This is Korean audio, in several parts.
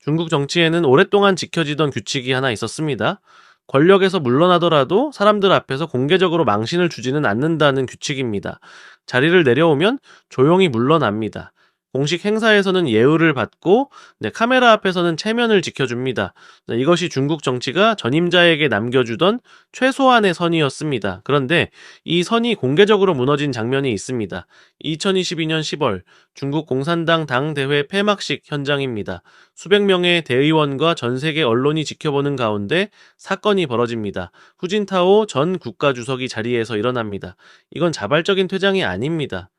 중국 정치에는 오랫동안 지켜지던 규칙이 하나 있었습니다. 권력에서 물러나더라도 사람들 앞에서 공개적으로 망신을 주지는 않는다는 규칙입니다. 자리를 내려오면 조용히 물러납니다. 공식 행사에서는 예우를 받고, 카메라 앞에서는 체면을 지켜줍니다. 이것이 중국 정치가 전임자에게 남겨주던 최소한의 선이었습니다. 그런데 이 선이 공개적으로 무너진 장면이 있습니다. 2022년 10월 중국 공산당 당대회 폐막식 현장입니다. 수백 명의 대의원과 전 세계 언론이 지켜보는 가운데 사건이 벌어집니다. 후진타오 전 국가주석이 자리에서 일어납니다. 이건 자발적인 퇴장이 아닙니다.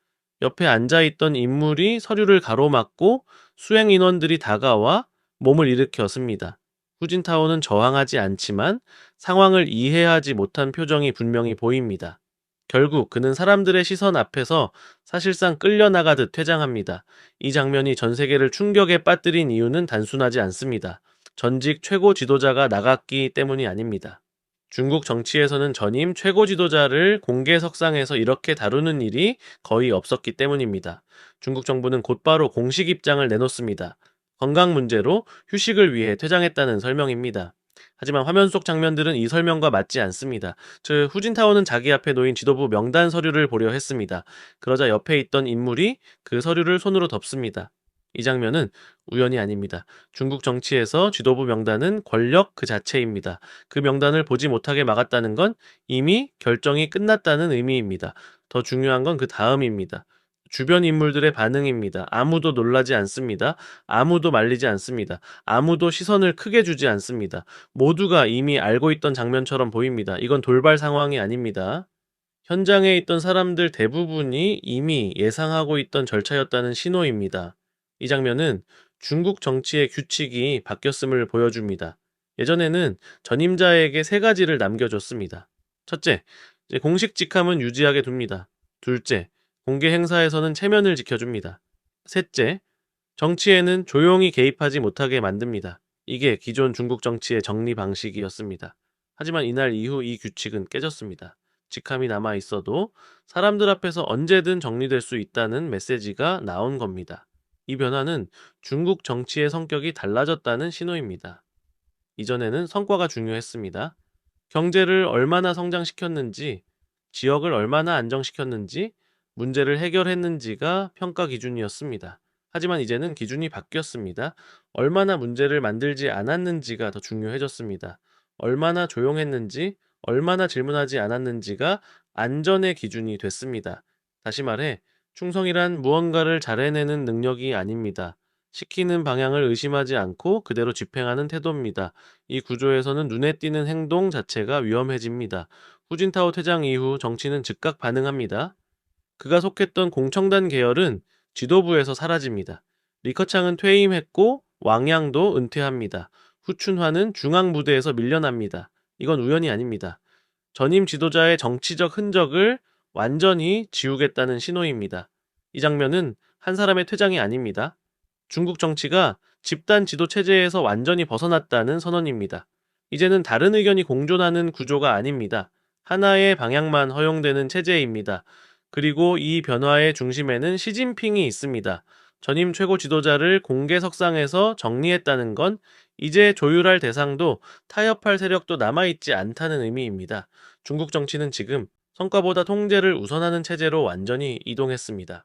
옆에 앉아있던 인물이 서류를 가로막고 수행 인원들이 다가와 몸을 일으켰습니다. 후진타오는 저항하지 않지만 상황을 이해하지 못한 표정이 분명히 보입니다. 결국 그는 사람들의 시선 앞에서 사실상 끌려나가듯 퇴장합니다. 이 장면이 전 세계를 충격에 빠뜨린 이유는 단순하지 않습니다. 전직 최고 지도자가 나갔기 때문이 아닙니다. 중국 정치에서는 전임 최고 지도자를 공개석상에서 이렇게 다루는 일이 거의 없었기 때문입니다. 중국 정부는 곧바로 공식 입장을 내놓습니다. 건강 문제로 휴식을 위해 퇴장했다는 설명입니다. 하지만 화면 속 장면들은 이 설명과 맞지 않습니다. 즉, 후진타오는 자기 앞에 놓인 지도부 명단 서류를 보려 했습니다. 그러자 옆에 있던 인물이 그 서류를 손으로 덮습니다. 이 장면은 우연이 아닙니다. 중국 정치에서 지도부 명단은 권력 그 자체입니다. 그 명단을 보지 못하게 막았다는 건 이미 결정이 끝났다는 의미입니다. 더 중요한 건 그 다음입니다. 주변 인물들의 반응입니다. 아무도 놀라지 않습니다. 아무도 말리지 않습니다. 아무도 시선을 크게 주지 않습니다. 모두가 이미 알고 있던 장면처럼 보입니다. 이건 돌발 상황이 아닙니다. 현장에 있던 사람들 대부분이 이미 예상하고 있던 절차였다는 신호입니다. 이 장면은 중국 정치의 규칙이 바뀌었음을 보여줍니다. 예전에는 전임자에게 세 가지를 남겨줬습니다. 첫째, 이제 공식 직함은 유지하게 둡니다. 둘째, 공개 행사에서는 체면을 지켜줍니다. 셋째, 정치에는 조용히 개입하지 못하게 만듭니다. 이게 기존 중국 정치의 정리 방식이었습니다. 하지만 이날 이후 이 규칙은 깨졌습니다. 직함이 남아 있어도 사람들 앞에서 언제든 정리될 수 있다는 메시지가 나온 겁니다. 이 변화는 중국 정치의 성격이 달라졌다는 신호입니다. 이전에는 성과가 중요했습니다. 경제를 얼마나 성장시켰는지, 지역을 얼마나 안정시켰는지, 문제를 해결했는지가 평가 기준이었습니다. 하지만 이제는 기준이 바뀌었습니다. 얼마나 문제를 만들지 않았는지가 더 중요해졌습니다. 얼마나 조용했는지, 얼마나 질문하지 않았는지가 안전의 기준이 됐습니다. 다시 말해, 충성이란 무언가를 잘 해내는 능력이 아닙니다. 시키는 방향을 의심하지 않고 그대로 집행하는 태도입니다. 이 구조에서는 눈에 띄는 행동 자체가 위험해집니다. 후진타오 퇴장 이후 정치는 즉각 반응합니다. 그가 속했던 공청단 계열은 지도부에서 사라집니다. 리커창은 퇴임했고 왕양도 은퇴합니다. 후춘화는 중앙 무대에서 밀려납니다. 이건 우연이 아닙니다. 전임 지도자의 정치적 흔적을 완전히 지우겠다는 신호입니다. 이 장면은 한 사람의 퇴장이 아닙니다. 중국 정치가 집단 지도 체제에서 완전히 벗어났다는 선언입니다. 이제는 다른 의견이 공존하는 구조가 아닙니다. 하나의 방향만 허용되는 체제입니다. 그리고 이 변화의 중심에는 시진핑이 있습니다. 전임 최고 지도자를 공개석상에서 정리했다는 건 이제 조율할 대상도 타협할 세력도 남아있지 않다는 의미입니다. 중국 정치는 지금 성과보다 통제를 우선하는 체제로 완전히 이동했습니다.